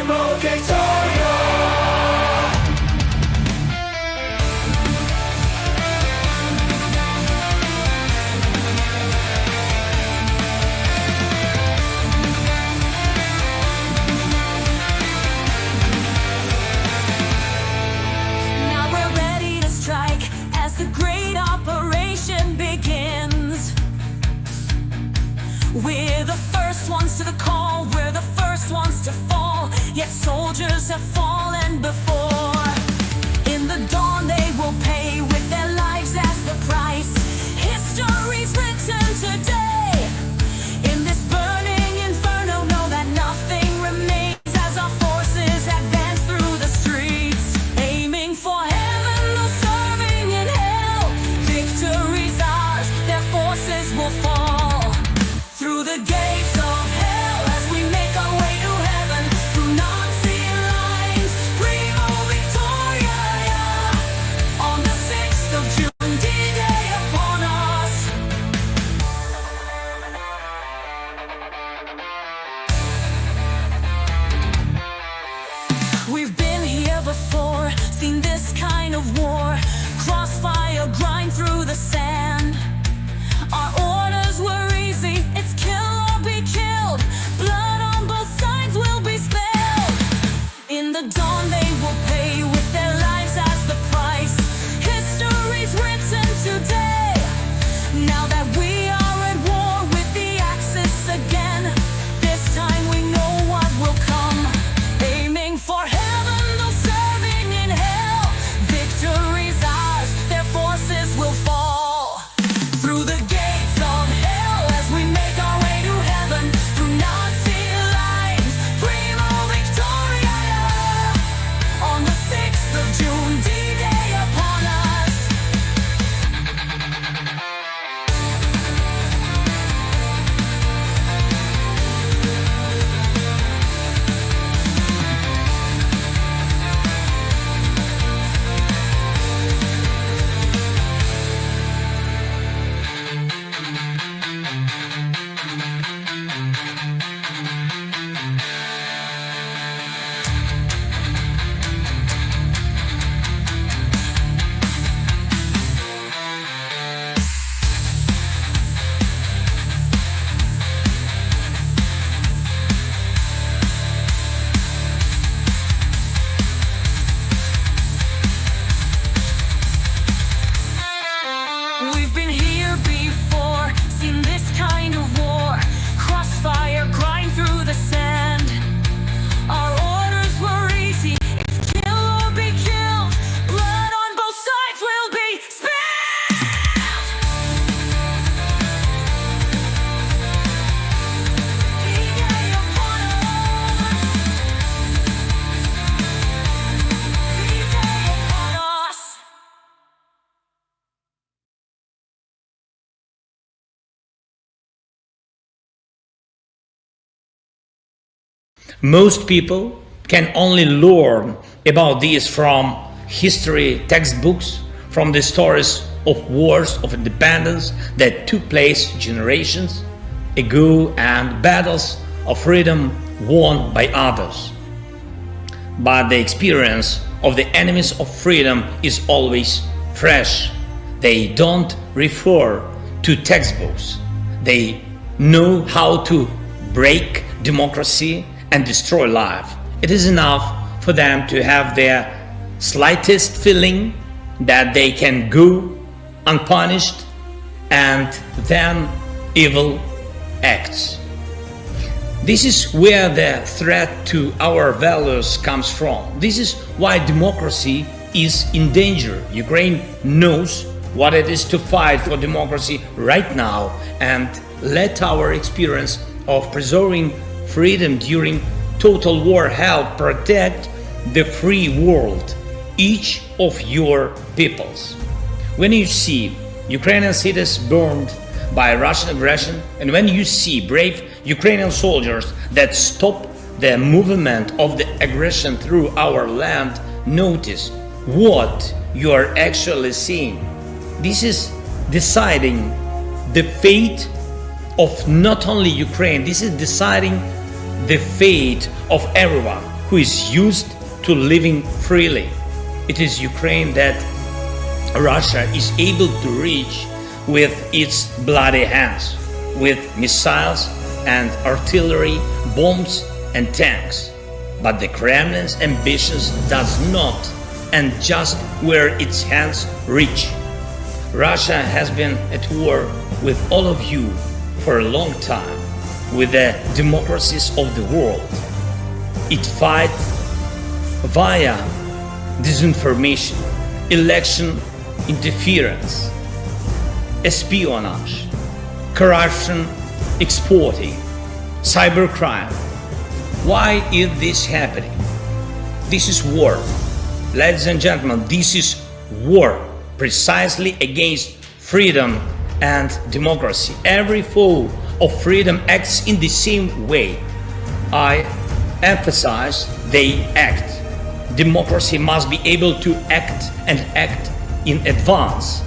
more Victoria. Now we're ready to strike as the great operation begins. We're the first ones to the call, we're the first ones to fall, yet soldiers have fallen before. In the dawn they will pay with their lives as the price. History's written today. In this burning inferno, know that nothing remains as our forces advance through the streets. Aiming for heaven, though serving in hell. Victory's ours, their forces will fall. Through the gates of hell as we make our way to heaven. Through Nazi lines, Primo Victoria. On the 6th of June, D-Day upon us. We've been here before, seen this kind of war. Crossfire grind through the sand. Our orders were easy, it's kill or be killed. Blood on both sides will be spilled. In the dawn they will pay with their lives as the price. History's written today. Now that we are at war with the Axis again, this time we know what will come. Aiming for heaven, though serving in hell. Victory's ours, their forces will fall. Through the gates of hell as we make our way to heaven. Through Nazi lines, Primo Victoria. On the 6th of June, D-Day upon us. We've been here before, seen this kind of war. Crossfire grind through the sand. Our orders were easy, it's kill or be killed. Blood on both sides will be spilled. D-Day upon us. D-Day upon us. Most people can only learn about this from history textbooks, from the stories of wars of independence that took place generations ago and battles of freedom won by others. But the experience of the enemies of freedom is always fresh. They don't refer to textbooks. They know how to break democracy and destroy life. It is enough for them to have their slightest feeling that they can go unpunished, and then evil acts. This is where the threat to our values comes from. This is why democracy is in danger. Ukraine knows what it is to fight for democracy right now, and let our experience of preserving freedom during total war help protect the free world, each of your peoples. When you see Ukrainian cities burned by Russian aggression, and when you see brave Ukrainian soldiers that stop the movement of the aggression through our land, notice what you are actually seeing. This is deciding the fate of not only Ukraine, this is deciding the fate of everyone. who is used to living freely. It is Ukraine that Russia is able to reach with its bloody hands, with missiles and artillery, bombs and tanks. But the Kremlin's ambitions does not end just where its hands reach. Russia has been at war with all of you for a long time, with the democracies of the world. It fights via disinformation, election interference, espionage, corruption, exporting, cybercrime. Why is this happening? This is war. Ladies and gentlemen, this is war precisely against freedom and democracy. Every foe of freedom acts in the same way. I emphasize they act. Democracy must be able to act and act in advance.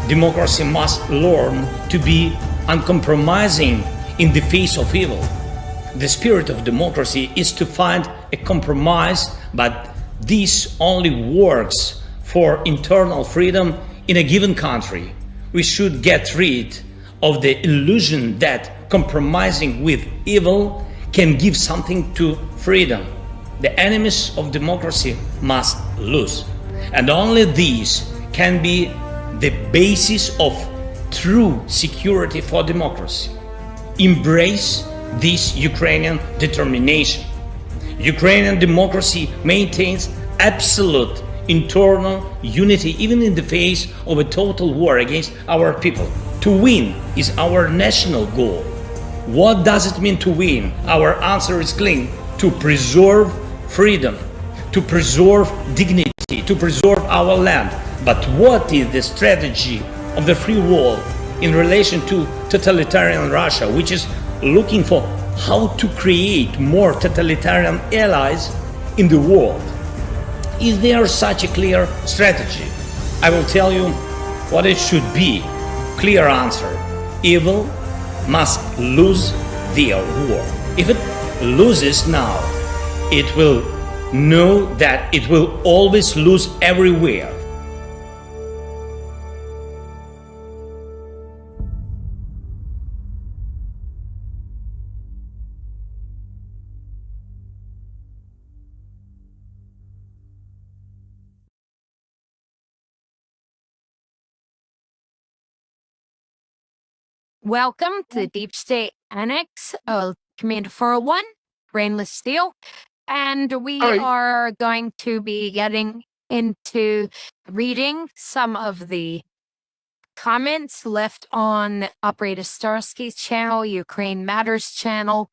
Democracy must learn to be uncompromising in the face of evil. The spirit of democracy is to find a compromise, but this only works for internal freedom in a given country. We should get rid of the illusion that compromising with evil can give something to freedom. The enemies of democracy must lose, and only these can be the basis of true security for democracy. Embrace this Ukrainian determination. Ukrainian democracy maintains absolute internal unity even in the face of a total war against our people. To win is our national goal. What does it mean to win? Our answer is clear: to preserve freedom, to preserve dignity, to preserve our land. But what is the strategy of the free world in relation to totalitarian Russia, which is looking for how to create more totalitarian allies in the world? Is there such a clear strategy? I will tell you what it should be. Clear answer: evil must lose their war. If it loses now, it will know that it will always lose everywhere. Welcome to the Deep State Annex of Command 401, Brainless Steel. And we are going to be getting into reading some of the comments left on Operator Starsky's channel, Ukraine Matters channel,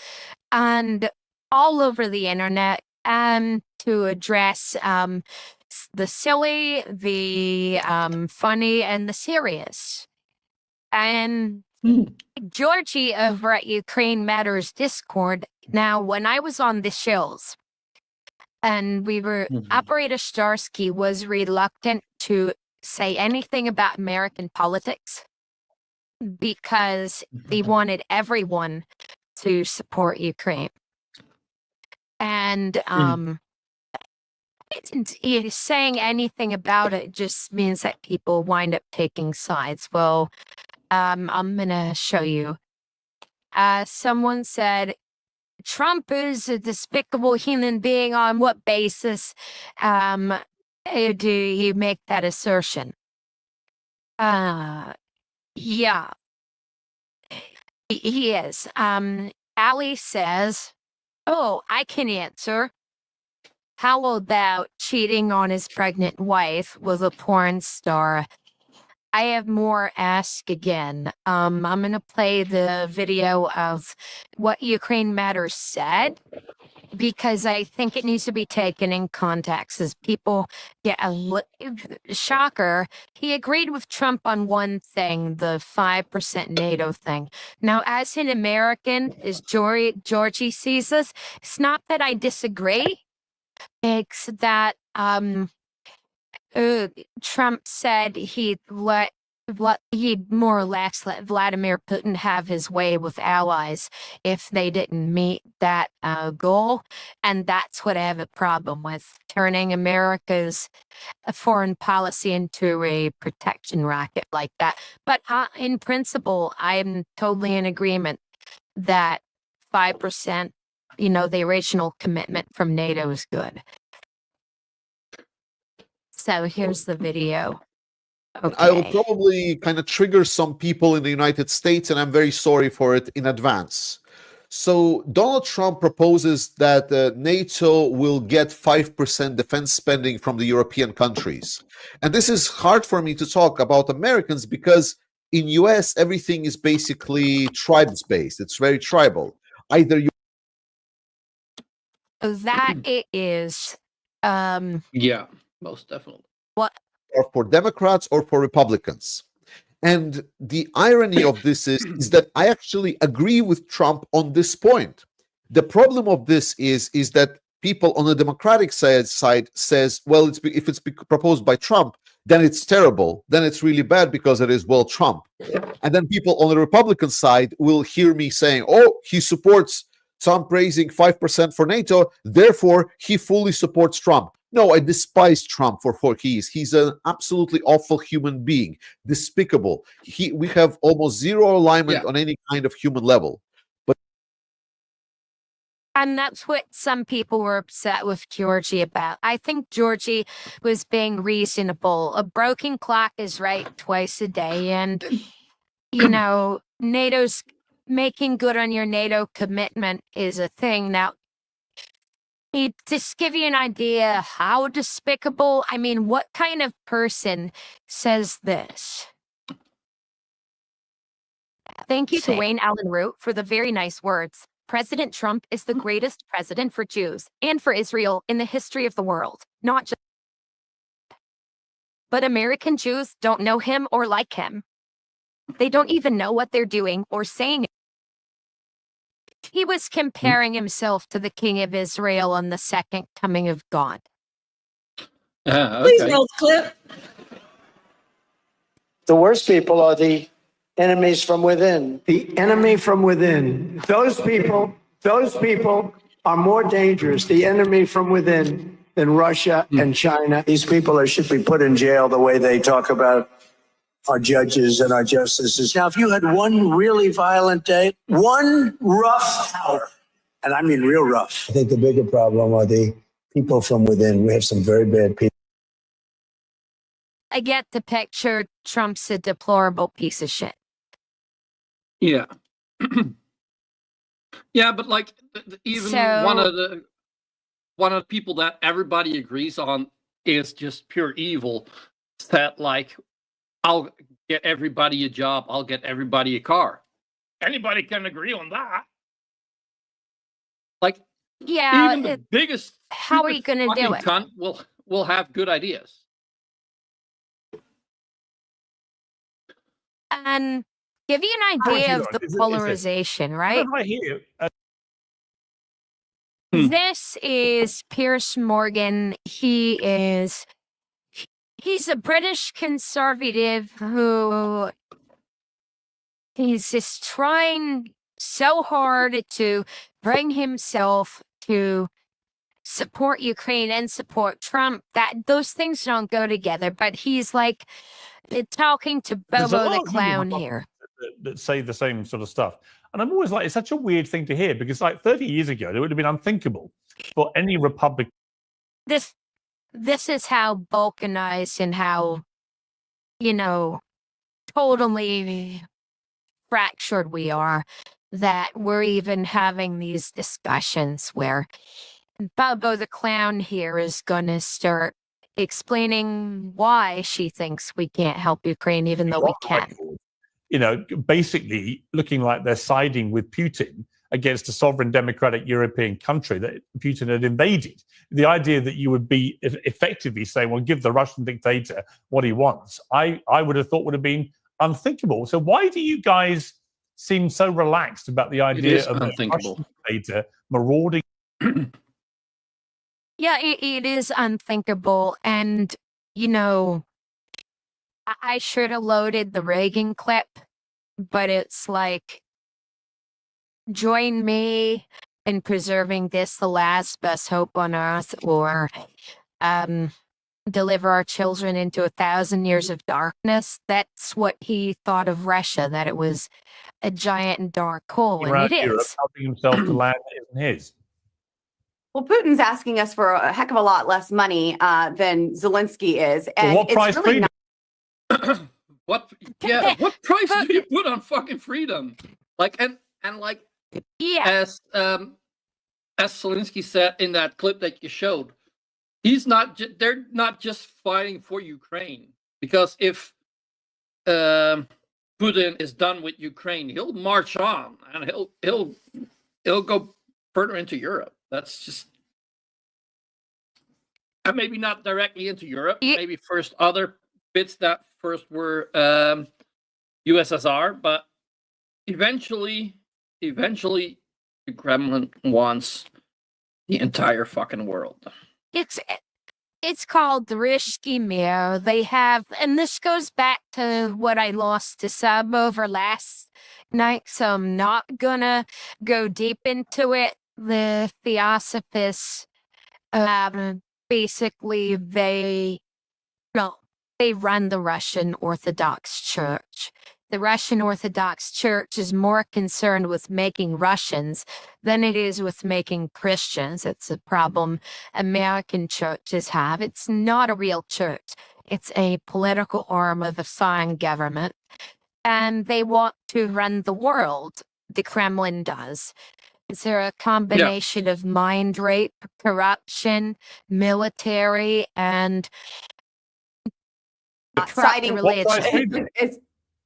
and all over the internet, and to address the silly, the funny, and the serious. And Georgie over at Ukraine Matters Discord. Now, when I was on the shills and we were, Operator Starsky was reluctant to say anything about American politics because he wanted everyone to support Ukraine. And saying anything about it just means that people wind up taking sides. Well, I'm gonna show you. Someone said, Trump is a despicable human being. On what basis do you make that assertion? Yeah, he is. Ali says, oh, I can answer. How about cheating on his pregnant wife with a porn star? I have more. Ask again. I'm going to play the video of what Ukraine Matters said because I think it needs to be taken in context as people get a shocker. He agreed with Trump on one thing, the 5% NATO thing. Now, as an American, as Georgie sees this, it's not that I disagree. It's that Trump said he'd let he'd more or less let Vladimir Putin have his way with allies if they didn't meet that goal. And that's what I have a problem with, turning America's foreign policy into a protection racket like that. But in principle, I'm totally in agreement that 5%, the original commitment from NATO is good. So here's the video. Okay. I will probably kind of trigger some people in the United States, and I'm very sorry for it in advance. So Donald Trump proposes that NATO will get 5% defense spending from the European countries. And this is hard for me to talk about Americans because in US, everything is basically tribes-based. It's very tribal. Either you... That it is. Yeah, most definitely. What? Or for Democrats or for Republicans. And the irony of this is that I actually agree with Trump on this point. The problem of this is that people on the Democratic side says, well, if it's proposed by Trump, then it's terrible. Then it's really bad because it is, well, Trump. And then people on the Republican side will hear me saying, oh, he supports Trump raising 5% for NATO, therefore he fully supports Trump. No, I despise Trump for what he is. He's an absolutely awful human being, despicable. We have almost zero alignment on any kind of human level. And that's what some people were upset with Georgie about. I think Georgie was being reasonable. A broken clock is right twice a day. And, NATO's making good on your NATO commitment is a thing. Now, just give you an idea how despicable, what kind of person says this? Thank you to Wayne Allen Root for the very nice words. President Trump is the greatest president for Jews and for Israel in the history of the world. Not just. But American Jews don't know him or like him. They don't even know what they're doing or saying. He was comparing himself to the King of Israel on the second coming of God. Okay. Please roll the clip. The worst people are the enemies from within. The enemy from within. Those people are more dangerous, the enemy from within, than Russia and China. These people should be put in jail the way they talk about our judges and our justices. Now, if you had one really violent day, one rough hour, and I mean real rough. I think the bigger problem are the people from within. We have some very bad people. I get the picture. Trump's a deplorable piece of shit. Yeah. Yeah, but like even one of the people that everybody agrees on is just pure evil. That like, I'll get everybody a job. I'll get everybody a car. Anybody can agree on that. Like, yeah, even the biggest. How are you going to do it? Cunt will have good ideas. And give you an idea of the polarization, right? This is Piers Morgan. He's a British conservative who he's just trying so hard to bring himself to support Ukraine and support Trump. That those things don't go together. But he's like talking to Bobo the Clown here. That say the same sort of stuff. And I'm always like, it's such a weird thing to hear because like 30 years ago, it would have been unthinkable for any Republican. This is how balkanized and how, totally fractured we are, that we're even having these discussions where Bobo the Clown here is going to start explaining why she thinks we can't help Ukraine even though we can. Basically looking like they're siding with Putin against a sovereign democratic European country that Putin had invaded. The idea that you would be effectively saying, well, give the Russian dictator what he wants, I would have thought would have been unthinkable. So why do you guys seem so relaxed about the idea of a Russian dictator marauding? Yeah, it is unthinkable. And, I should have loaded the Reagan clip, but it's like, join me in preserving this, the last best hope on earth, or deliver our children into 1,000 years of darkness. That's what he thought of Russia, that it was a giant and dark hole, and Around it Europe, is. helping himself to land that isn't his. Well, Putin's asking us for a heck of a lot less money than Zelensky is, and What price it's really freedom? What? Yeah. What price do you put on fucking freedom? Like, and like, Yeah. as Zelensky said in that clip that you showed, he's not. They're not just fighting for Ukraine, because if Putin is done with Ukraine, he'll march on and he'll go further into Europe. That's just, and maybe not directly into Europe. Maybe first other bits that first were USSR, but eventually the Kremlin wants the entire fucking world. It's called the Rishki Mir. They have, and this goes back to what I lost to Sub over last night, so I'm not gonna go deep into it. The Theosophists, basically, they run the Russian Orthodox Church. The Russian Orthodox Church is more concerned with making Russians than it is with making Christians. It's a problem American churches have. It's not a real church. It's a political arm of a foreign government, and they want to run the world. The Kremlin does. Is there a combination of mind rape, corruption, military, and siding religion?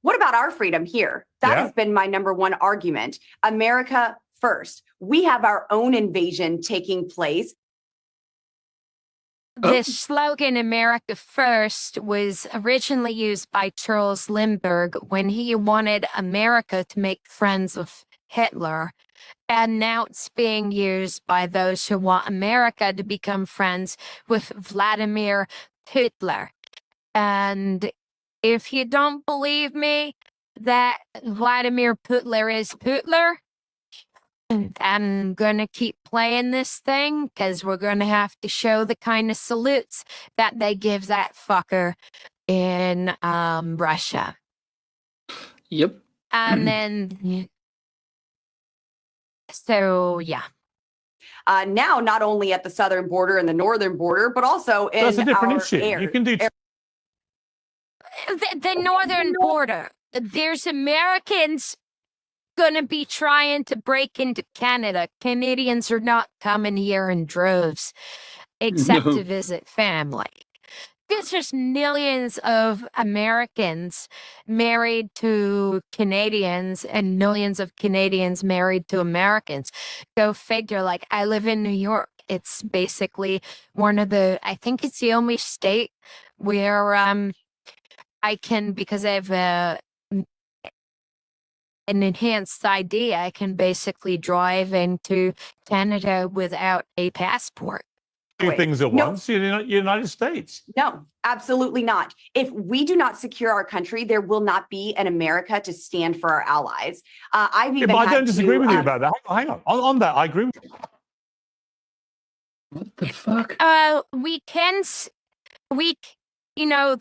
What about our freedom here? That has been my number one argument. America first. We have our own invasion taking place. The slogan "America First" was originally used by Charles Lindbergh when he wanted America to make friends with Hitler. And now it's being used by those who want America to become friends with Vladimir Putin. And if you don't believe me that Vladimir Putin is Putin, I'm going to keep playing this thing, because we're going to have to show the kind of salutes that they give that fucker in Russia. Yep. And then, so, yeah. Now, not only at the southern border and the northern border, but also in That's a different our issue. air. You can do. The northern border. There's Americans going to be trying to break into Canada. Canadians are not coming here in droves, except to visit family. There's just millions of Americans married to Canadians and millions of Canadians married to Americans. Go figure. Like, I live in New York. It's basically one of the, I think it's the only state where I can, because I have an enhanced ID, I can basically drive into Canada without a passport. Two things at once. You're in the United States. No, absolutely not. If we do not secure our country, there will not be an America to stand for our allies. I've even but I had don't disagree to, with you about that. Hang on. On that, I agree with you. What the fuck?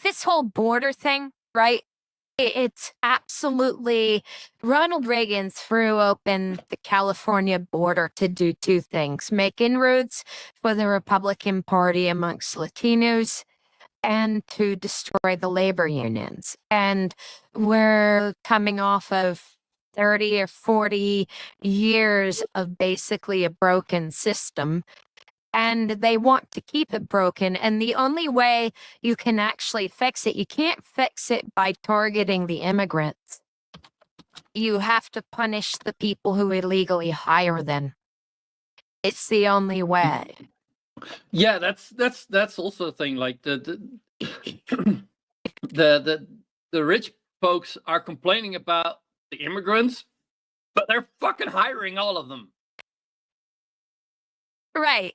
This whole border thing, right? It's absolutely, Ronald Reagan threw open the California border to do two things: make inroads for the Republican Party amongst Latinos, and to destroy the labor unions. And we're coming off of 30 or 40 years of basically a broken system. And they want to keep it broken. And the only way you can actually fix it, you can't fix it by targeting the immigrants. You have to punish the people who illegally hire them. It's the only way. Yeah, that's also a thing. Like the rich folks are complaining about the immigrants, but they're fucking hiring all of them. Right.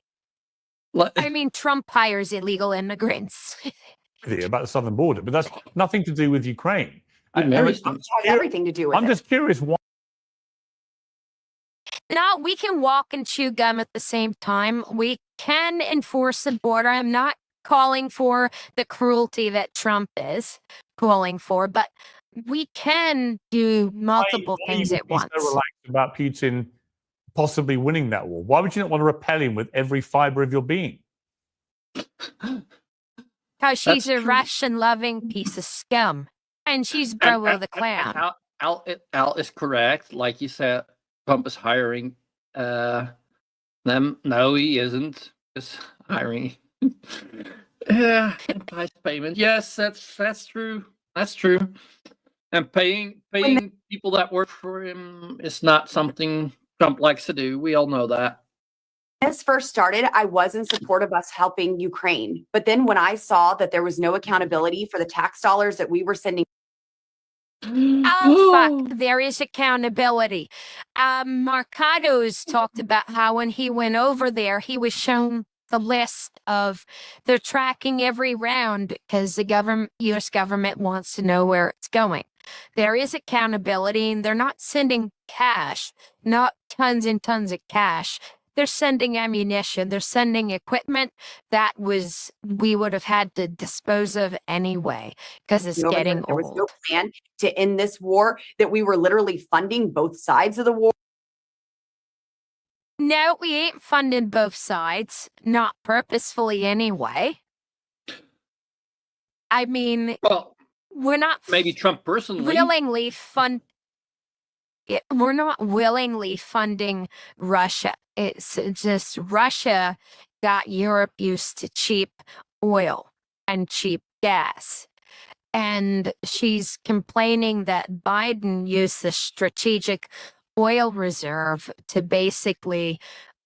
I mean, Trump hires illegal immigrants. with you about the southern border, but that's nothing to do with Ukraine. Everything to do with I'm just curious why. No, we can walk and chew gum at the same time. We can enforce the border. I'm not calling for the cruelty that Trump is calling for, but we can do multiple things at once. So relaxed about Putin possibly winning that war? Why would you not want to repel him with every fiber of your being? Because she's a Russian-loving piece of scum, and she's Bro the Clown. Al is correct. Like you said, Trump is hiring them. No, he isn't. Just hiring. Yeah, price payment. Yes, that's true. That's true. And paying people that work for him is not something Trump likes to do. We all know that. When this first started, I was in support of us helping Ukraine. But then when I saw that there was no accountability for the tax dollars that we were sending. Oh, fuck. There is accountability. Marcado's talked about how when he went over there, he was shown the list of they're tracking every round because the U.S. government wants to know where it's going. There is accountability, and they're not sending cash, not tons and tons of cash. They're sending ammunition. They're sending equipment that we would have had to dispose of anyway because it's getting There old. was no plan to end this war, that we were literally funding both sides of the war. No, we ain't funding both sides, not purposefully anyway. I mean, well, we're not maybe Trump personally willingly we're not willingly funding Russia. It's just Russia got Europe used to cheap oil and cheap gas. And she's complaining that Biden used the strategic oil reserve to basically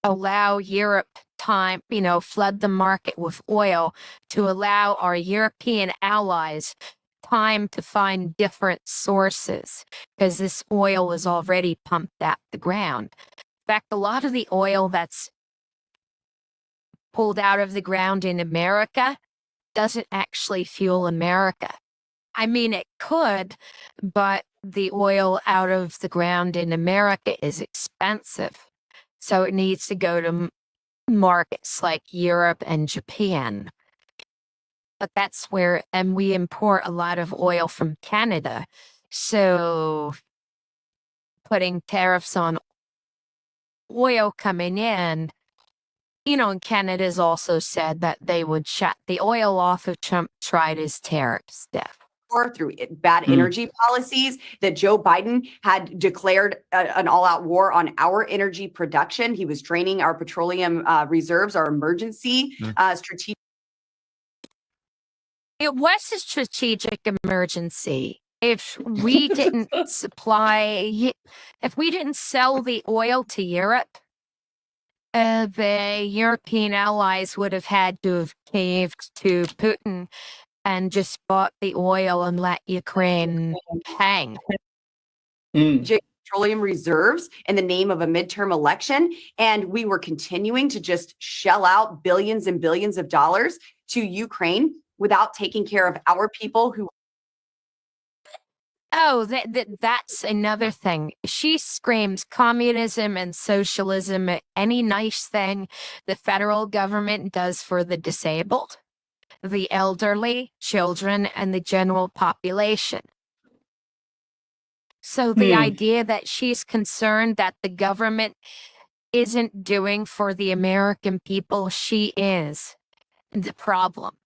allow Europe time, flood the market with oil to allow our European allies time to find different sources because this oil was already pumped out the ground. In fact, a lot of the oil that's pulled out of the ground in America doesn't actually fuel America. I mean, it could, but the oil out of the ground in America is expensive. So it needs to go to markets like Europe and Japan. But that's where, and we import a lot of oil from Canada. So putting tariffs on oil coming in, and Canada's also said that they would shut the oil off if Trump tried his tariff stuff. Through bad energy policies, that Joe Biden had declared an all-out war on our energy production. He was draining our petroleum reserves, our emergency strategic. It was a strategic emergency. If we didn't if we didn't sell the oil to Europe, the European allies would have had to have caved to Putin and just bought the oil and let Ukraine hang. Petroleum reserves in the name of a midterm election. And we were continuing to just shell out billions and billions of dollars to Ukraine without taking care of our people who. Oh, that's another thing. She screams communism and socialism, any nice thing the federal government does for the disabled, the elderly, children, and the general population. So the idea that she's concerned that the government isn't doing for the American people, she is the problem.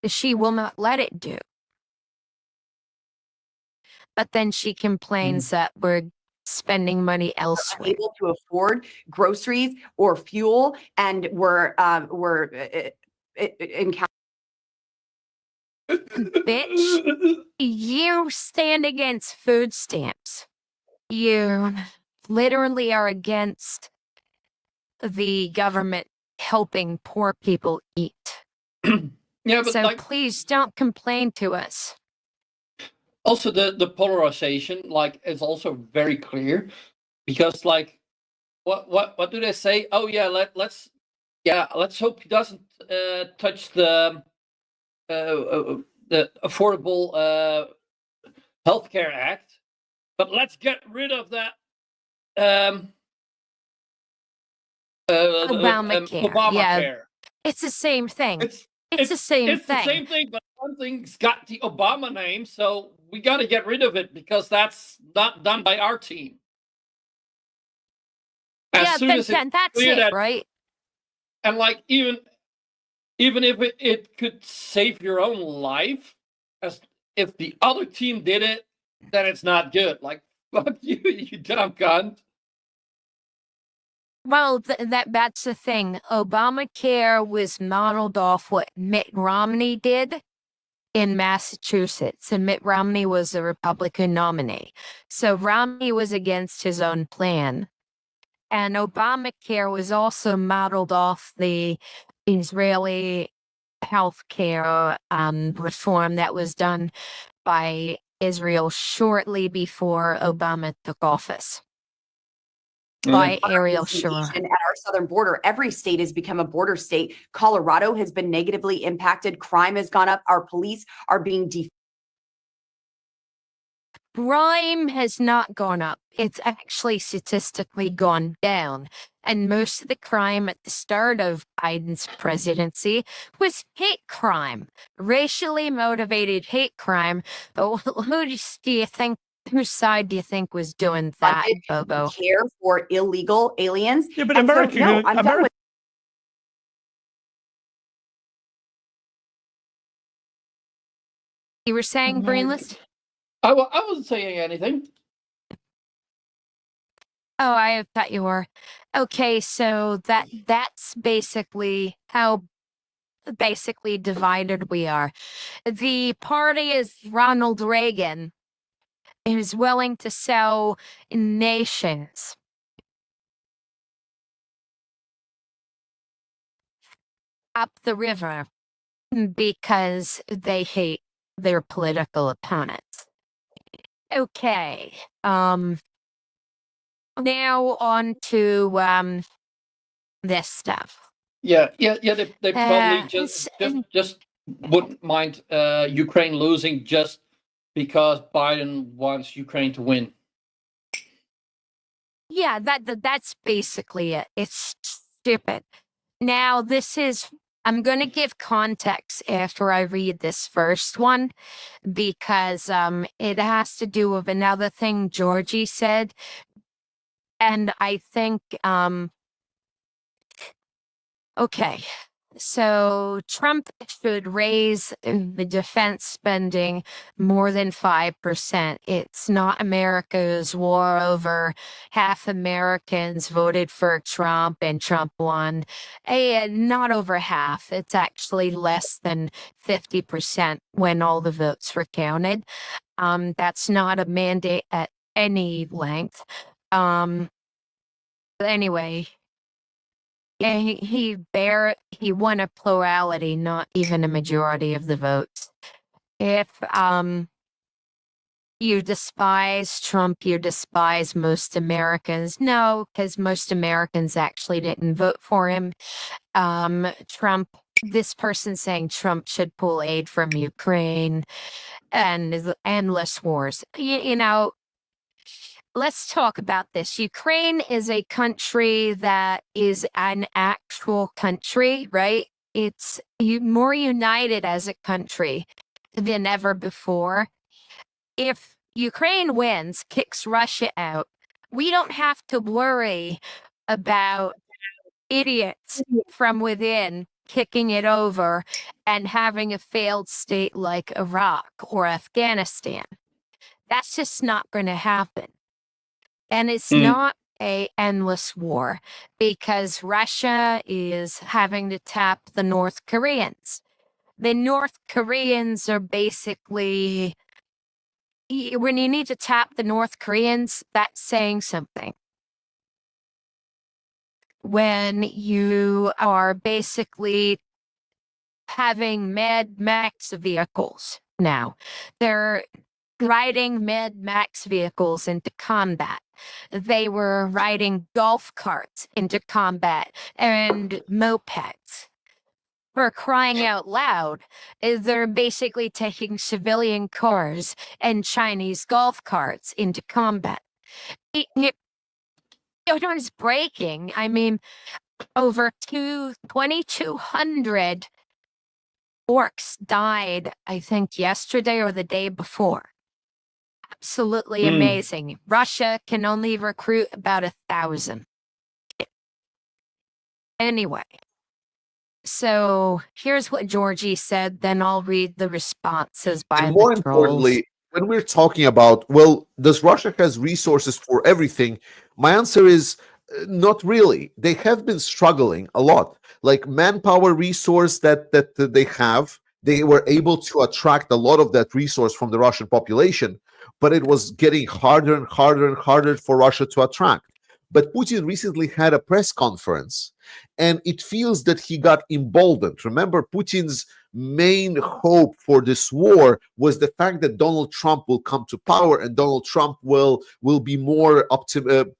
She will not let it do. But then she complains that we're spending money elsewhere. Able to afford groceries or fuel, and we're Bitch, you stand against food stamps. You literally are against the government helping poor people eat. Yeah, but so please don't complain to us. Also, the polarization is also very clear, because what do they say? Oh yeah, let's hope he doesn't touch the the Affordable Healthcare Act, but let's get rid of that Obamacare. Yeah, Obamacare. it's the same thing. It's the same It's thing. the same thing, but something's got the Obama name, so we got to get rid of it because that's not done by our team. That's it, right? And like even if it could save your own life, as if the other team did it, then it's not good. Like, fuck you, you dumb cunt. Well, that's the thing. Obamacare was modeled off what Mitt Romney did in Massachusetts, and Mitt Romney was a Republican nominee. So Romney was against his own plan. And Obamacare was also modeled off the Israeli healthcare reform that was done by Israel shortly before Obama took office. By Ariel Sharon. At our southern border, every state has become a border state. Colorado has been negatively impacted. Crime has gone up. Our police are being Crime has not gone up. It's actually statistically gone down. And most of the crime at the start of Biden's presidency was hate crime, racially motivated hate crime. But whose side do you think was doing that, Bobo? Care for illegal aliens. Yeah, but America, I'm done with. You were saying, Brainless? I wasn't saying anything. Oh, I thought you were. Okay, so that's basically how divided we are. The party is Ronald Reagan is willing to sell nations up the river because they hate their political opponents. Okay. Now on to this stuff. Yeah. They probably just wouldn't mind Ukraine losing just because Biden wants Ukraine to win. Yeah, that's basically it. It's stupid. Now, I'm going to give context after I read this first one because it has to do with another thing Georgie said. And I think, okay, so Trump should raise the defense spending more than 5%. It's not America's war over. Half Americans voted for Trump and Trump won. Not over half. It's actually less than 50% when all the votes were counted. That's not a mandate at any length. Anyway, he won a plurality, not even a majority of the votes. If you despise Trump, you despise most Americans. No, because most Americans actually didn't vote for him. This person saying Trump should pull aid from Ukraine and endless wars. You know, let's talk about this. Ukraine is a country that is an actual country, right? It's more united as a country than ever before. If Ukraine wins, kicks Russia out, we don't have to worry about idiots from within kicking it over and having a failed state like Iraq or Afghanistan. That's just not going to happen. And it's not a endless war because Russia is having to tap the North Koreans. The North Koreans are basically, when you need to tap the North Koreans, that's saying something. When you are basically having Mad Max vehicles now, they're riding Mad Max vehicles into combat. They were riding golf carts into combat and mopeds. for crying out loud, they're basically taking civilian cars and Chinese golf carts into combat. It's breaking. I mean, over 2,200 orcs died, I think, yesterday or the day before. Absolutely amazing. Russia can only recruit about 1,000. Anyway, so here's what Georgie said, then I'll read the responses by And the more trolls. importantly, when we're talking about, well, does Russia has resources for everything? My answer is not really. They have been struggling a lot. Like manpower resource that they have, they were able to attract a lot of that resource from the Russian population, but it was getting harder and harder and harder for Russia to attract. But Putin recently had a press conference, and it feels that he got emboldened. Remember, Putin's main hope for this war was the fact that Donald Trump will come to power and Donald Trump will be more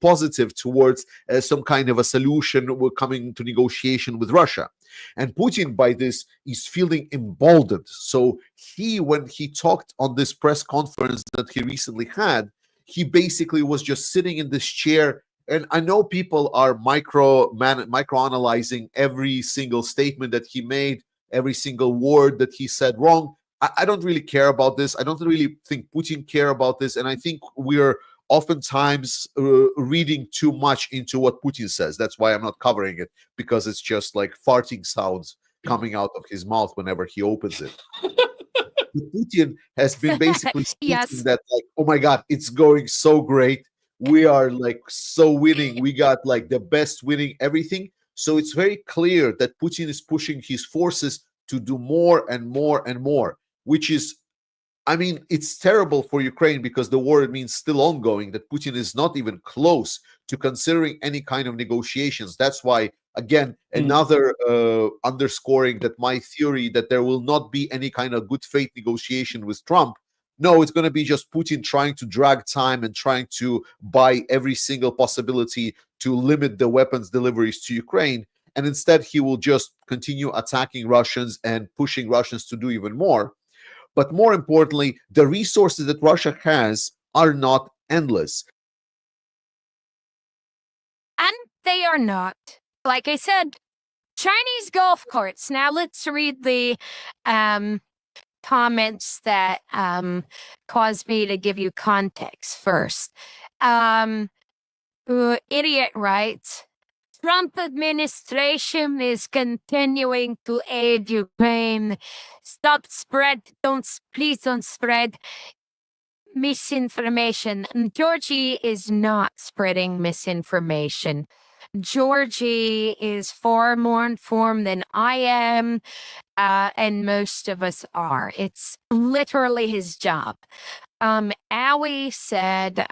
positive towards some kind of a solution coming to negotiation with Russia. And Putin, by this, is feeling emboldened. So when he talked on this press conference that he recently had, he basically was just sitting in this chair. And I know people are microanalyzing every single statement that he made, every single word that he said wrong. I don't really care about this. I don't really think Putin care about this. And I think we're oftentimes reading too much into what Putin says. That's why I'm not covering it, because it's just like farting sounds coming out of his mouth whenever he opens it. Putin has been basically speaking that like, oh my God, it's going so great. We are like so winning. We got like the best winning everything. So it's very clear that Putin is pushing his forces to do more and more and more, which is, I mean, it's terrible for Ukraine because the war means still ongoing, that Putin is not even close to considering any kind of negotiations. That's why, again, another underscoring that my theory that there will not be any kind of good faith negotiation with Trump. No, it's going to be just Putin trying to drag time and trying to buy every single possibility to limit the weapons deliveries to Ukraine. And instead, he will just continue attacking Russians and pushing Russians to do even more. But more importantly, the resources that Russia has are not endless. And they are not. Like I said, Chinese golf carts. Now let's read the comments that caused me to give you context first. Idiot writes, Trump administration is continuing to aid Ukraine. Please don't spread misinformation. And Georgie is not spreading misinformation. Georgie is far more informed than I am, and most of us are. It's literally his job. Allie said,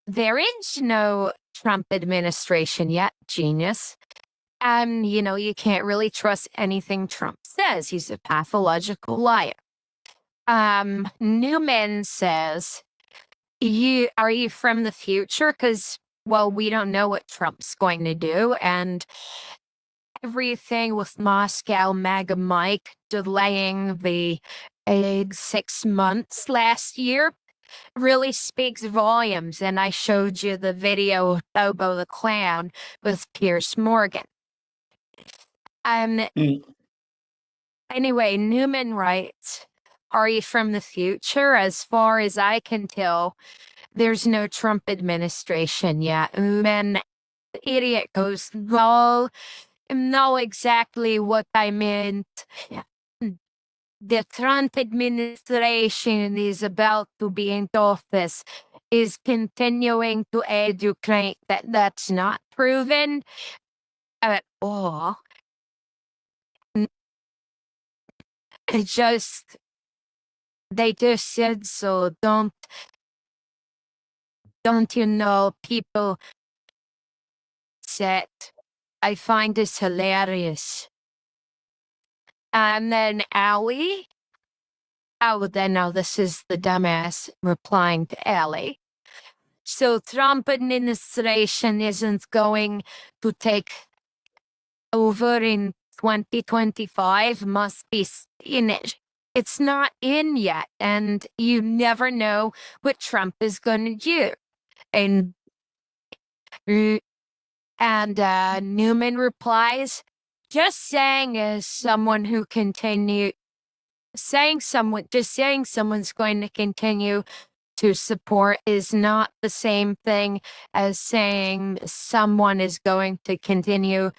there is no Trump administration yet, genius. You can't really trust anything Trump says. He's a pathological liar. Newman says, are you from the future? Because, well, we don't know what Trump's going to do. And everything with Moscow MAGA Mike delaying the 6 months last year really speaks volumes. And I showed you the video of Bobo the Clown with Piers Morgan. Anyway, Newman writes, are you from the future? As far as I can tell, there's no Trump administration yet. And then the idiot goes, well, know exactly what I meant. The Trump administration is about to be in office, is continuing to aid Ukraine. That's not proven at all. They just said so. Don't people said. I find this hilarious. And then Allie. This is the dumbass replying to Allie. So Trump administration isn't going to take over in 2025 must be in it. It's not in yet, and you never know what Trump is going to do. And Newman replies, just saying as someone who someone's going to continue to support is not the same thing as saying someone is going to continue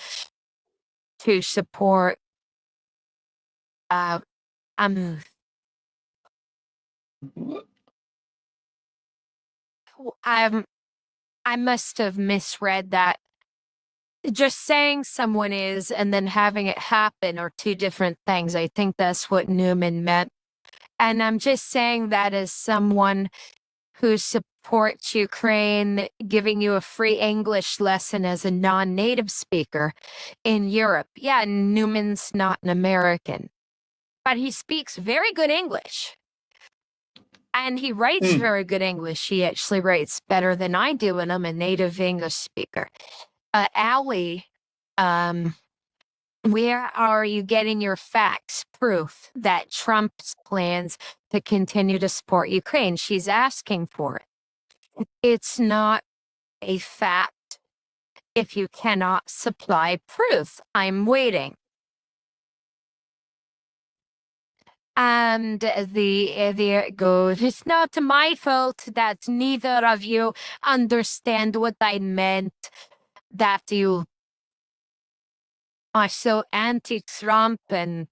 to support a move. I must have misread that. Just saying someone is and then having it happen are two different things. I think that's what Newman meant. And I'm just saying that as someone who supports Ukraine, giving you a free English lesson as a non-native speaker in Europe. Yeah, Newman's not an American, but he speaks very good English. And he writes very good English. He actually writes better than I do, and I'm a native English speaker. Allie, where are you getting your facts, proof that Trump's plans to continue to support Ukraine? She's asking for it. It's not a fact if you cannot supply proof. I'm waiting. And there it goes. It's not my fault that neither of you understand what I meant, that you are so anti-Trump, and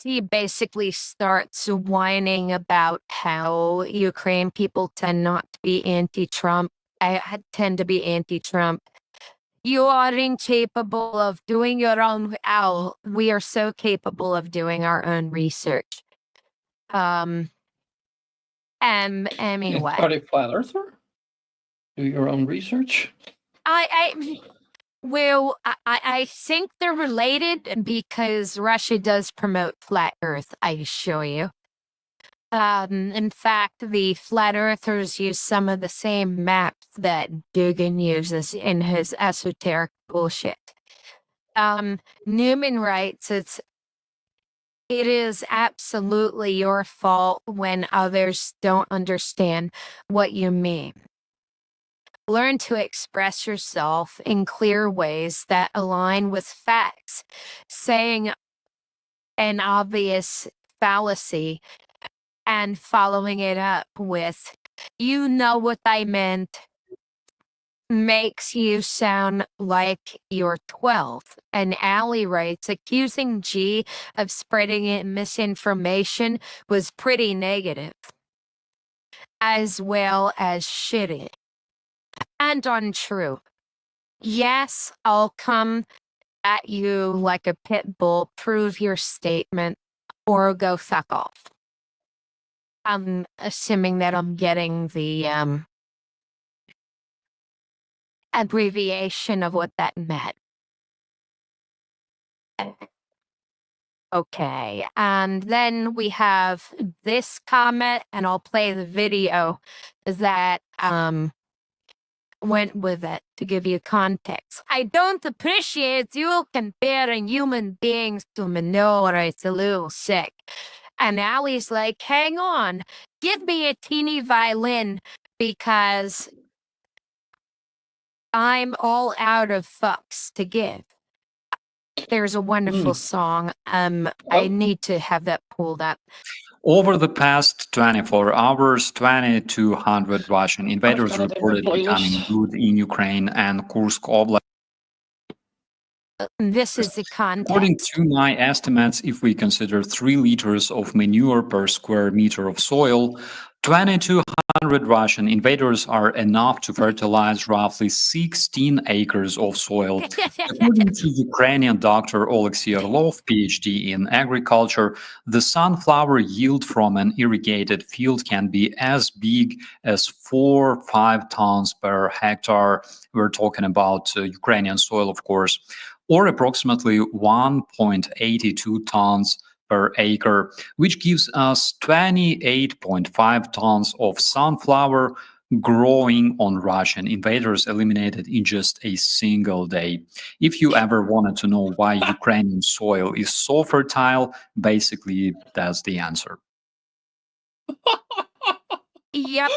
he basically starts whining about how Ukraine people tend not to be anti-Trump. I tend to be anti-Trump. You are incapable of doing your own. We are so capable of doing our own research. And anyway, Are they flat earther? Do your own research. Well, I think they're related because Russia does promote flat Earth, I assure you. In fact, the flat earthers use some of the same maps that Dugan uses in his esoteric bullshit. Newman writes, it is absolutely your fault when others don't understand what you mean. Learn to express yourself in clear ways that align with facts. Saying an obvious fallacy and following it up with, you know what I meant, makes you sound like you're 12. And Allie writes, accusing G of spreading misinformation was pretty negative, as well as shitty and untrue. Yes, I'll come at you like a pit bull, prove your statement, or go fuck off. I'm assuming that I'm getting the abbreviation of what that meant. Okay, and then we have this comment, and I'll play the video that went with it to give you context. I don't appreciate you comparing human beings to manure. It's a little sick. And Allie's like, hang on, give me a teeny violin because I'm all out of fucks to give. There's a wonderful song. I need to have that pulled up. Over the past 24 hours, 2,200 Russian invaders reported becoming good in Ukraine and Kursk Oblast. This is the context. According to my estimates, if we consider 3 liters of manure per square meter of soil, 2,200 Russian invaders are enough to fertilize roughly 16 acres of soil. According to Ukrainian doctor Oleksiy Orlov, PhD in agriculture, the sunflower yield from an irrigated field can be as big as 4 or 5 tons per hectare. We're talking about Ukrainian soil, of course, or approximately 1.82 tons per acre, which gives us 28.5 tons of sunflower, growing on Russian invaders eliminated in just a single day. If you ever wanted to know why Ukrainian soil is so fertile, basically that's the answer. Yep.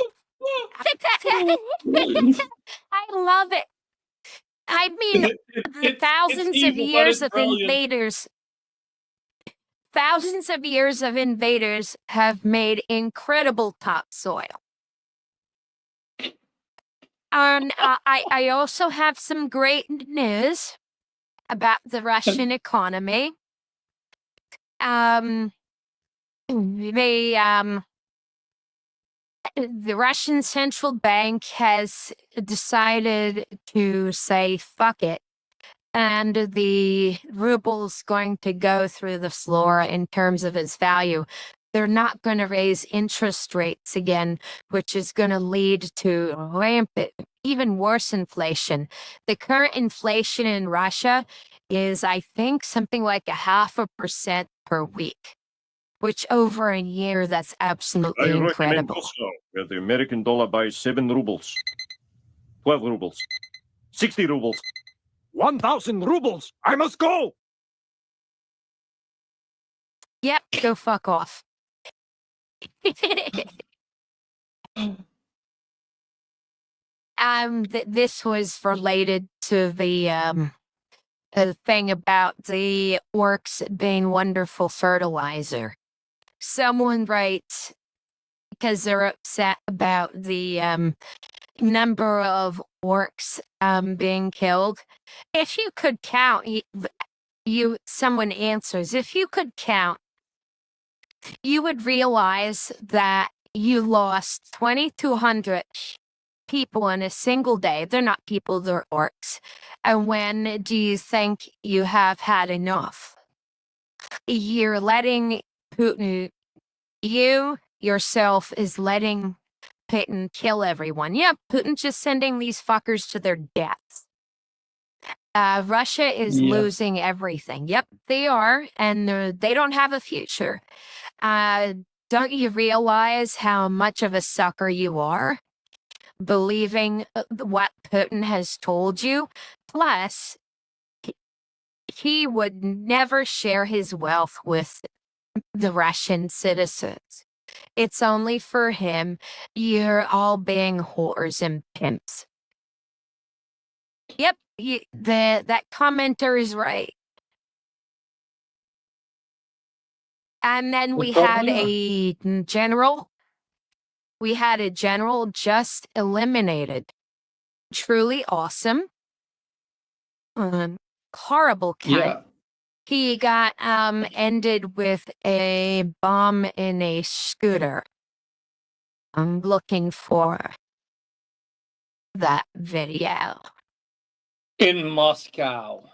I love it. I mean, the thousands of years of invaders. Thousands of years of invaders have made incredible topsoil. And I also have some great news about the Russian economy. The Russian central bank has decided to say fuck it, and the ruble's going to go through the floor in terms of its value. They're not going to raise interest rates again, which is going to lead to rampant, even worse inflation. The current inflation in Russia is, I think, something like 0.5% per week, which over a year, that's absolutely incredible. Also, where the American dollar buys 7 rubles, 12 rubles, 60 rubles, 1,000 rubles. I must go. Yep, go fuck off. This was related to the thing about the orcs being wonderful fertilizer. Someone writes, because they're upset about the number of orcs being killed. If you could count, someone answers, if you could count, you would realize that you lost 2,200 people in a single day. They're not people, they're orcs. And when do you think you have had enough? You're letting Putin, you yourself is letting Putin kill everyone. Yeah, Putin's just sending these fuckers to their deaths. Russia is losing everything. Yep, they are, and they don't have a future. Don't you realize how much of a sucker you are? Believing what Putin has told you. Plus, he would never share his wealth with the Russian citizens. It's only for him. You're all being whores and pimps. Yep, that commenter is right. And then we had a general. We had a general just eliminated. Truly awesome. Horrible cunt. Yeah. He got ended with a bomb in a scooter. I'm looking for that video. In Moscow.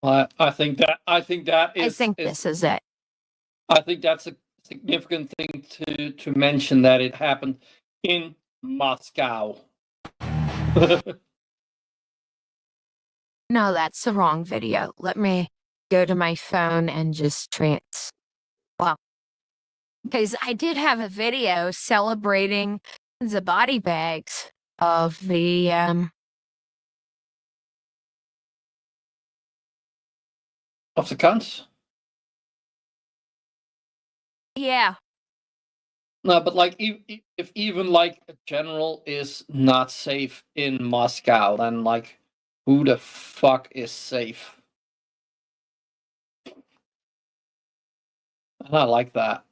I think this is it. I think that's a significant thing to mention, that it happened in Moscow. No, that's the wrong video. Let me go to my phone and just well, because I did have a video celebrating the body bags of the cunts. Yeah. No, but like, if even like a general is not safe in Moscow, then like, who the fuck is safe? And I like that.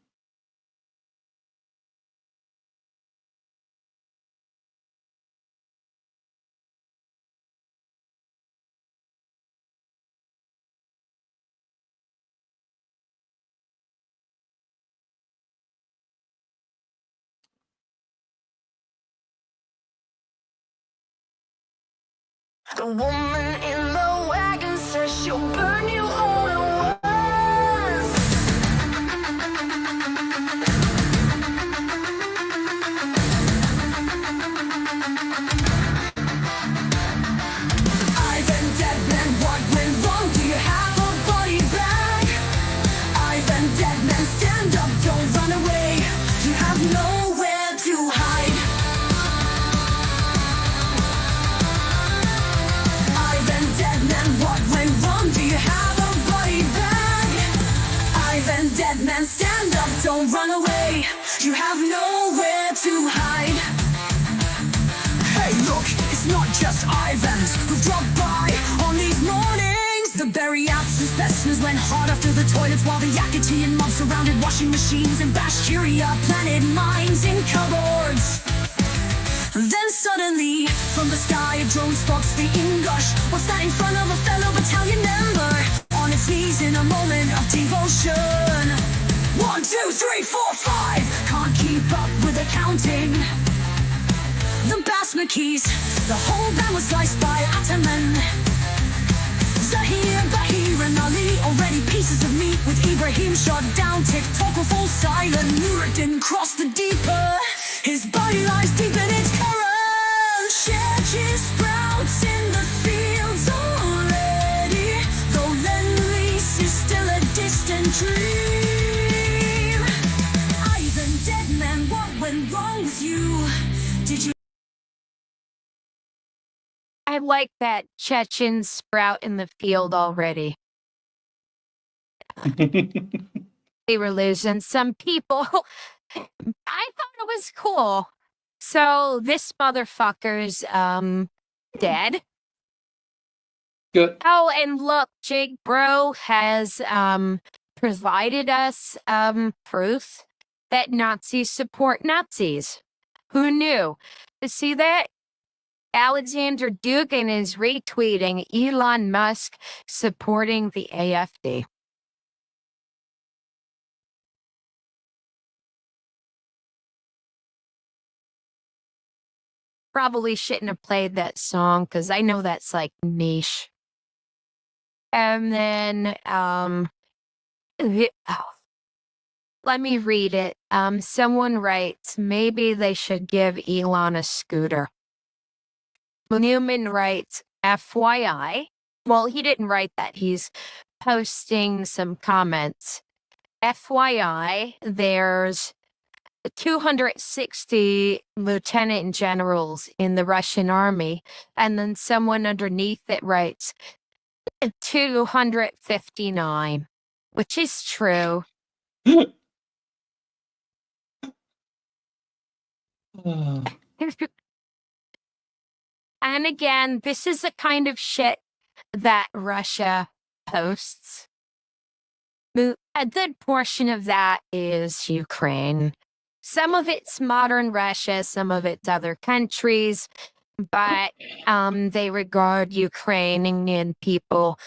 The woman in the wagon says she'll burn you all at once. I've been dead, man, what went wrong? Do you have a body bag? have nowhere to hide. Hey, look, it's not just Ivans who drop by on these mornings. The berry apps and specimens went hard after the toilets, while the Yakutian mob surrounded washing machines and bacteria planted mines in cupboards. Then suddenly, from the sky, a drone spots the English. What's that in front of a fellow battalion member? On its knees in a moment of devotion. 1, 2, 3, 4, 5. Can't keep up with the counting. The Basmakis, the whole band was sliced by Ataman. Zahir, Bahir and Ali, already pieces of meat with Ibrahim shot down. TikTok will fall silent. Nuruddin crossed the deeper. His body lies deep in its current. Cheddar sprouts in the fields already, though Lend-Lease is still a distant dream. Ivan, dead man, what went wrong with you? Did you? I like that Chechens sprout in the field already. They were losing some people. I thought it was cool. So this motherfucker's dead. Good. Oh, and look, Jake Bro has provided us proof that Nazis support Nazis. Who knew? See that? Alexander Dugin is retweeting Elon Musk supporting the AfD. Probably shouldn't have played that song because I know that's like niche. And then, let me read it. Someone writes, maybe they should give Elon a scooter. Newman writes, FYI. Well, he didn't write that. He's posting some comments. FYI, there's 260 lieutenant generals in the Russian army. And then someone underneath it writes 259, which is true. And again, this is the kind of shit that Russia posts. A good portion of that is Ukraine. Some of it's modern Russia, some of it's other countries, but they regard Ukrainian people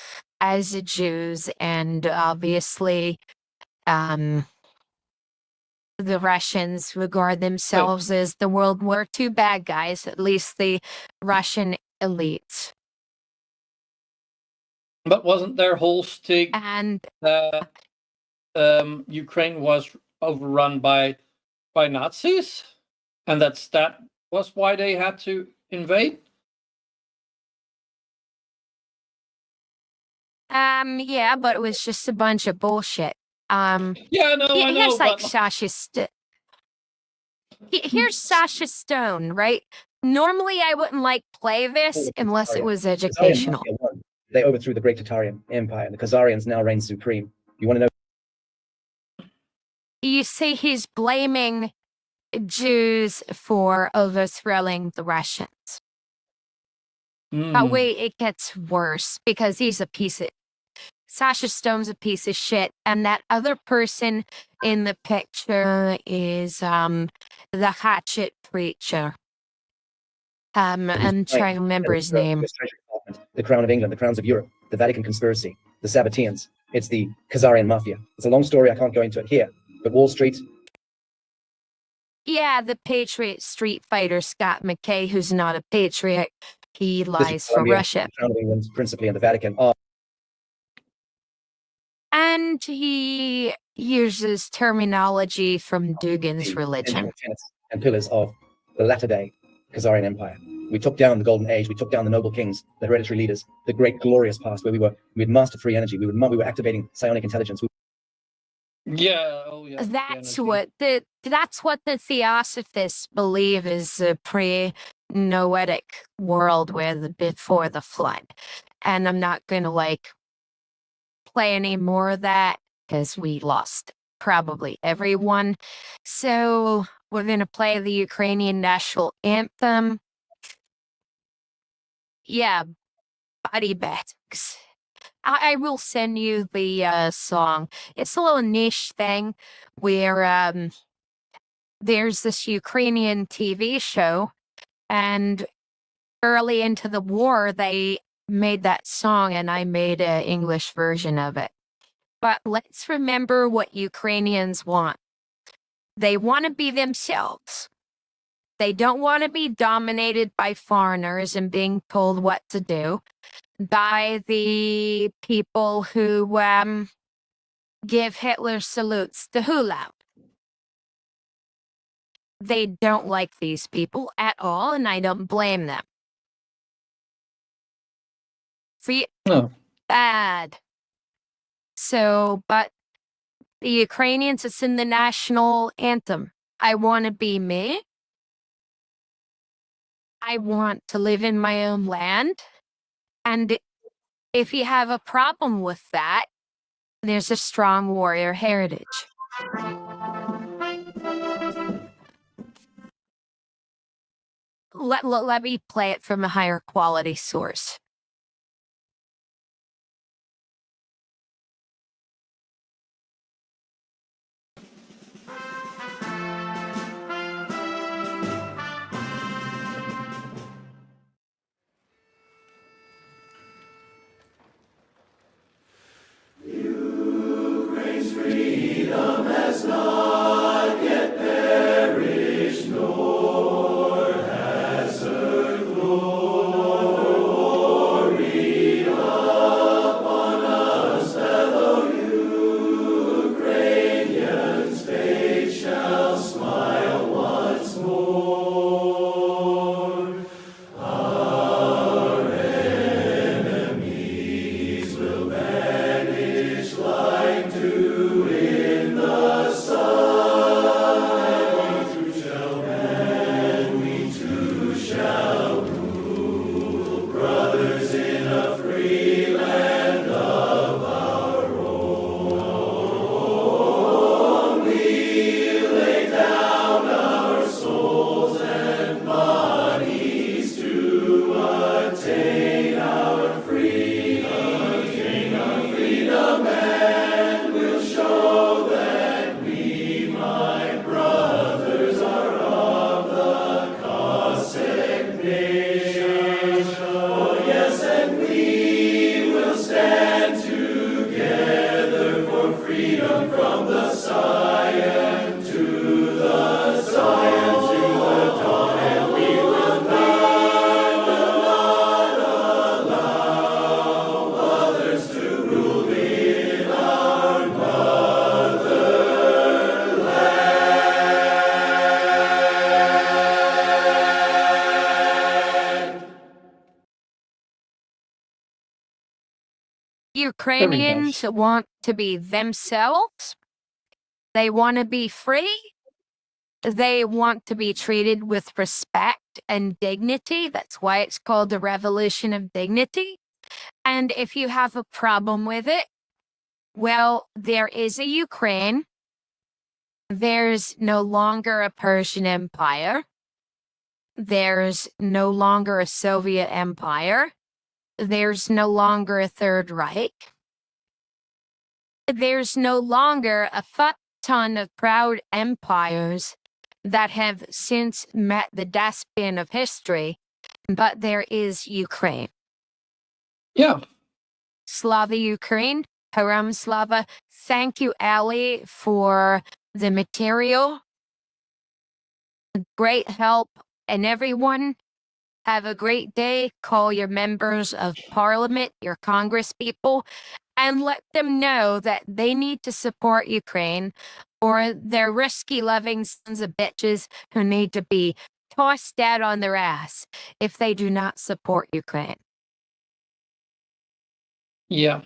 as Jews, and obviously the Russians regard themselves as the World War II bad guys, at least the Russian elites. But wasn't their whole stig And that Ukraine was overrun by Nazis, and that was why they had to invade? Yeah, but it was just a bunch of bullshit. Yeah, I know. Here's like but... Sasha. Here's Sasha Stone, right? Normally, I wouldn't like play this unless it was educational. They overthrew the great Tatarian Empire, and the Khazarians now reign supreme. You want to know? You see, he's blaming Jews for overthrowing the Russians. But wait, it gets worse because he's a piece of... Sasha Stone's a piece of shit, and that other person in the picture is the hatchet preacher. I'm trying to remember his name. The Crown of England, the Crowns of Europe, the Vatican conspiracy, the Sabbateans. It's the Khazarian mafia. It's a long story. I can't go into it here. But Wall Street. Yeah, the Patriot Street fighter Scott McKay, who's not a patriot. He lies for Russia. The Crown of England, principally, and the Vatican are. And he uses terminology from Dugin's religion. And pillars of the latter-day Khazarian Empire. We took down the Golden Age. We took down the noble kings, the hereditary leaders, the great glorious past where we had mastered free energy. We were activating psionic intelligence. Yeah. Oh, yeah. That's what the Theosophists believe is a pre-Noetic world before the flood. And I'm not going to play any more of that because we lost probably everyone. So we're going to play the Ukrainian national anthem. Yeah, body bags. I will send you the song. It's a little niche thing where there's this Ukrainian TV show, and early into the war, they made that song, and I made an English version of it. But let's remember what Ukrainians want. They want to be themselves. They don't want to be dominated by foreigners and being told what to do by the people who give Hitler salutes to Hulau. They don't like these people at all, and I don't blame them. Bad. So, but the Ukrainians, it's in the national anthem. I want to be me. I want to live in my own land. And if you have a problem with that, there's a strong warrior heritage. Let me play it from a higher quality source. Freedom has not yet perished, nor has her glory upon us, fellow Ukrainians. Fate shall smile once more. Our enemies will vanish like dew in the sun, and we too shall rule, brothers in a free land of our own. We lay down our souls and bodies to attain our freedom, and we'll show that we, my brothers, are of the Cossack nation. Oh yes, and we will stand together for freedom from the Zion to the Zion to the dawn, and we will not allow others to rule in our motherland. Ukrainians want to be themselves. They want to be free. They want to be treated with respect and dignity. That's why it's called the Revolution of Dignity. And if you have a problem with it, well, there is a Ukraine. There's no longer a Persian Empire. There's no longer a Soviet Empire. There's no longer a Third Reich. There's no longer a fuck ton of proud empires that have since met the dustbin of history, but there is Ukraine. Yeah. Slava Ukraine, Haram Slava. Thank you, Ali, for the material. Great help. And everyone, have a great day. Call your members of parliament, your Congress people, and let them know that they need to support Ukraine, or they're risky loving sons of bitches who need to be tossed dead on their ass if they do not support Ukraine. Yeah.